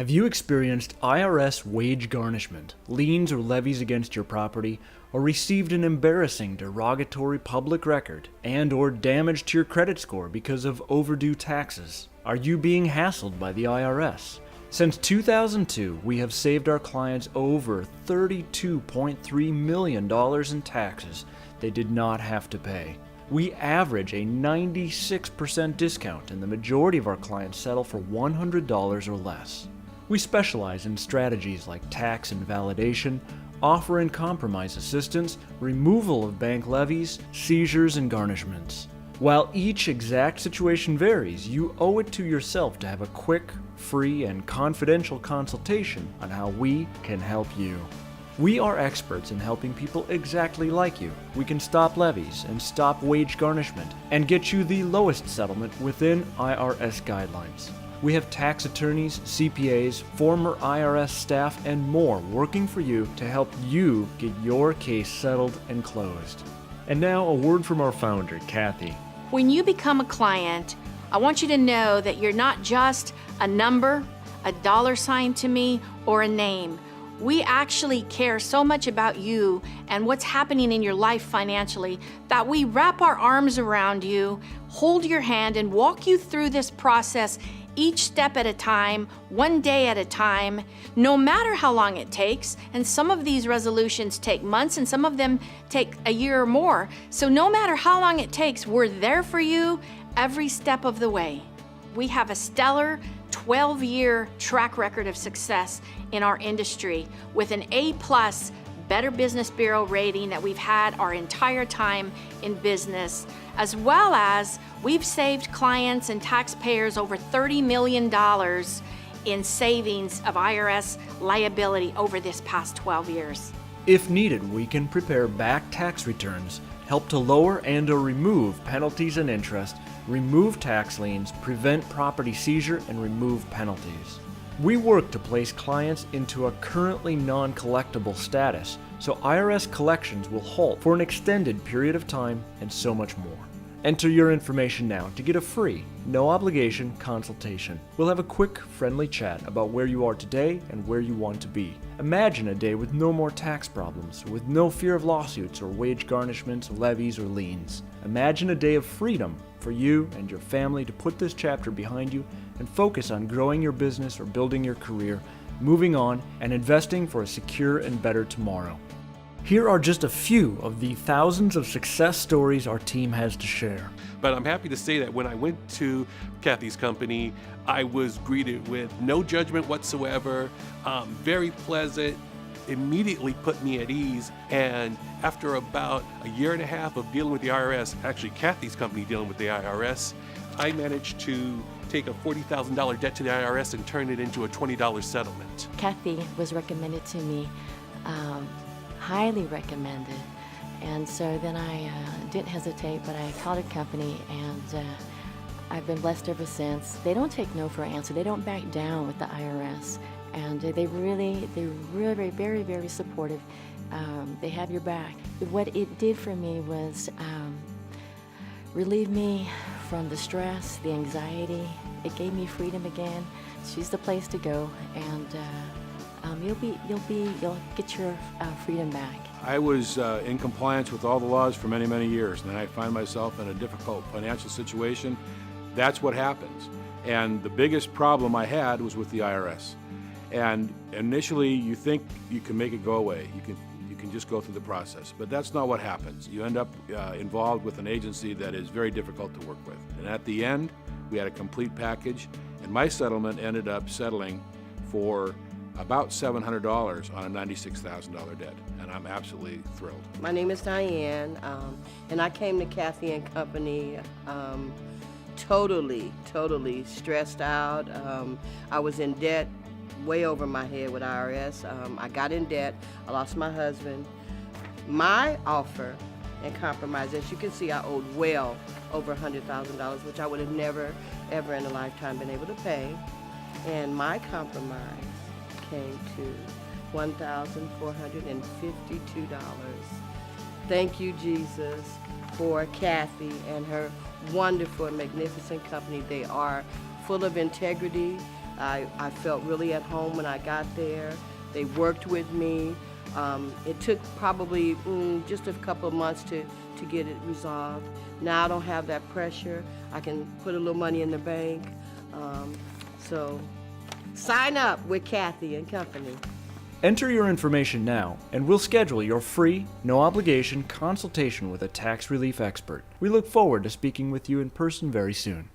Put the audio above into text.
Have you experienced IRS wage garnishment, liens or levies against your property, or received an embarrassing derogatory public record and/or damage to your credit score because of overdue taxes? Are you being hassled by the IRS? Since 2002, we have saved our clients over $32.3 million in taxes they did not have to pay. We average a 96% discount, and the majority of our clients settle for $100 or less. We specialize in strategies like tax invalidation, offer and compromise assistance, removal of bank levies, seizures, and garnishments. While each exact situation varies, you owe it to yourself to have a quick, free, and confidential consultation on how we can help you. We are experts in helping people exactly like you. We can stop levies and stop wage garnishment and get you the lowest settlement within IRS guidelines. We have tax attorneys, CPAs, former IRS staff, and more working for you to help you get your case settled and closed. And now a word from our founder, Kathy. When you become a client, I want you to know that you're not just a number, a dollar sign to me, or a name. We actually care so much about you and what's happening in your life financially that we wrap our arms around you, hold your hand, and walk you through this process each step at a time, one day at a time, no matter how long it takes. And some of these resolutions take months and some of them take a year or more. So no matter how long it takes, we're there for you every step of the way. We have a stellar 12-year track record of success in our industry with an A+ Better Business Bureau rating that we've had our entire time in business, as well as we've saved clients and taxpayers over $30 million in savings of IRS liability over this past 12 years. If needed, we can prepare back tax returns, help to lower and/or remove penalties and interest, remove tax liens, prevent property seizure, and remove penalties. We work to place clients into a currently non-collectible status, so IRS collections will halt for an extended period of time, and so much more. Enter your information now to get a free, no-obligation consultation. We'll have a quick, friendly chat about where you are today and where you want to be. Imagine a day with no more tax problems, with no fear of lawsuits or wage garnishments, levies, or liens. Imagine a day of freedom for you and your family to put this chapter behind you and focus on growing your business or building your career, moving on, and investing for a secure and better tomorrow. Here are just a few of the thousands of success stories our team has to share. But I'm happy to say that when I went to Kathy's company, I was greeted with no judgment whatsoever, very pleasant, immediately put me at ease. And after about a year and a half of dealing with the IRS, actually Kathy's company dealing with the IRS, I managed to take a $40,000 debt to the IRS and turn it into a $20 settlement. Kathy was recommended to me, highly recommended. And so then I didn't hesitate, but I called a company, and I've been blessed ever since. They don't take no for an answer. They don't back down with the IRS. And they're really very, very supportive. They have your back. What it did for me was relieve me from the stress, the anxiety. It gave me freedom again. She's the place to go, and you'll get your freedom back. I was in compliance with all the laws for many, many years, and then I find myself in a difficult financial situation. That's what happens. And the biggest problem I had was with the IRS. And initially, you think you can make it go away. You can just go through the process. But that's not what happens. You end up involved with an agency that is very difficult to work with. And at the end, we had a complete package, and my settlement ended up settling for about $700 on a $96,000 debt, and I'm absolutely thrilled. My name is Diane, and I came to Kathy and Company totally stressed out. I was in debt way over my head with IRS. I got in debt. I lost my husband. My offer and compromise, as you can see, I owed well over $100,000, which I would have never, ever in a lifetime been able to pay. And my compromise came to $1,452. Thank you, Jesus, for Kathy and her wonderful and magnificent company. They are full of integrity. I felt really at home when I got there. They worked with me. It took probably just a couple of months to get it resolved. Now I don't have that pressure. I can put a little money in the bank. So sign up with Kathy and Company. Enter your information now, and we'll schedule your free, no-obligation consultation with a tax relief expert. We look forward to speaking with you in person very soon.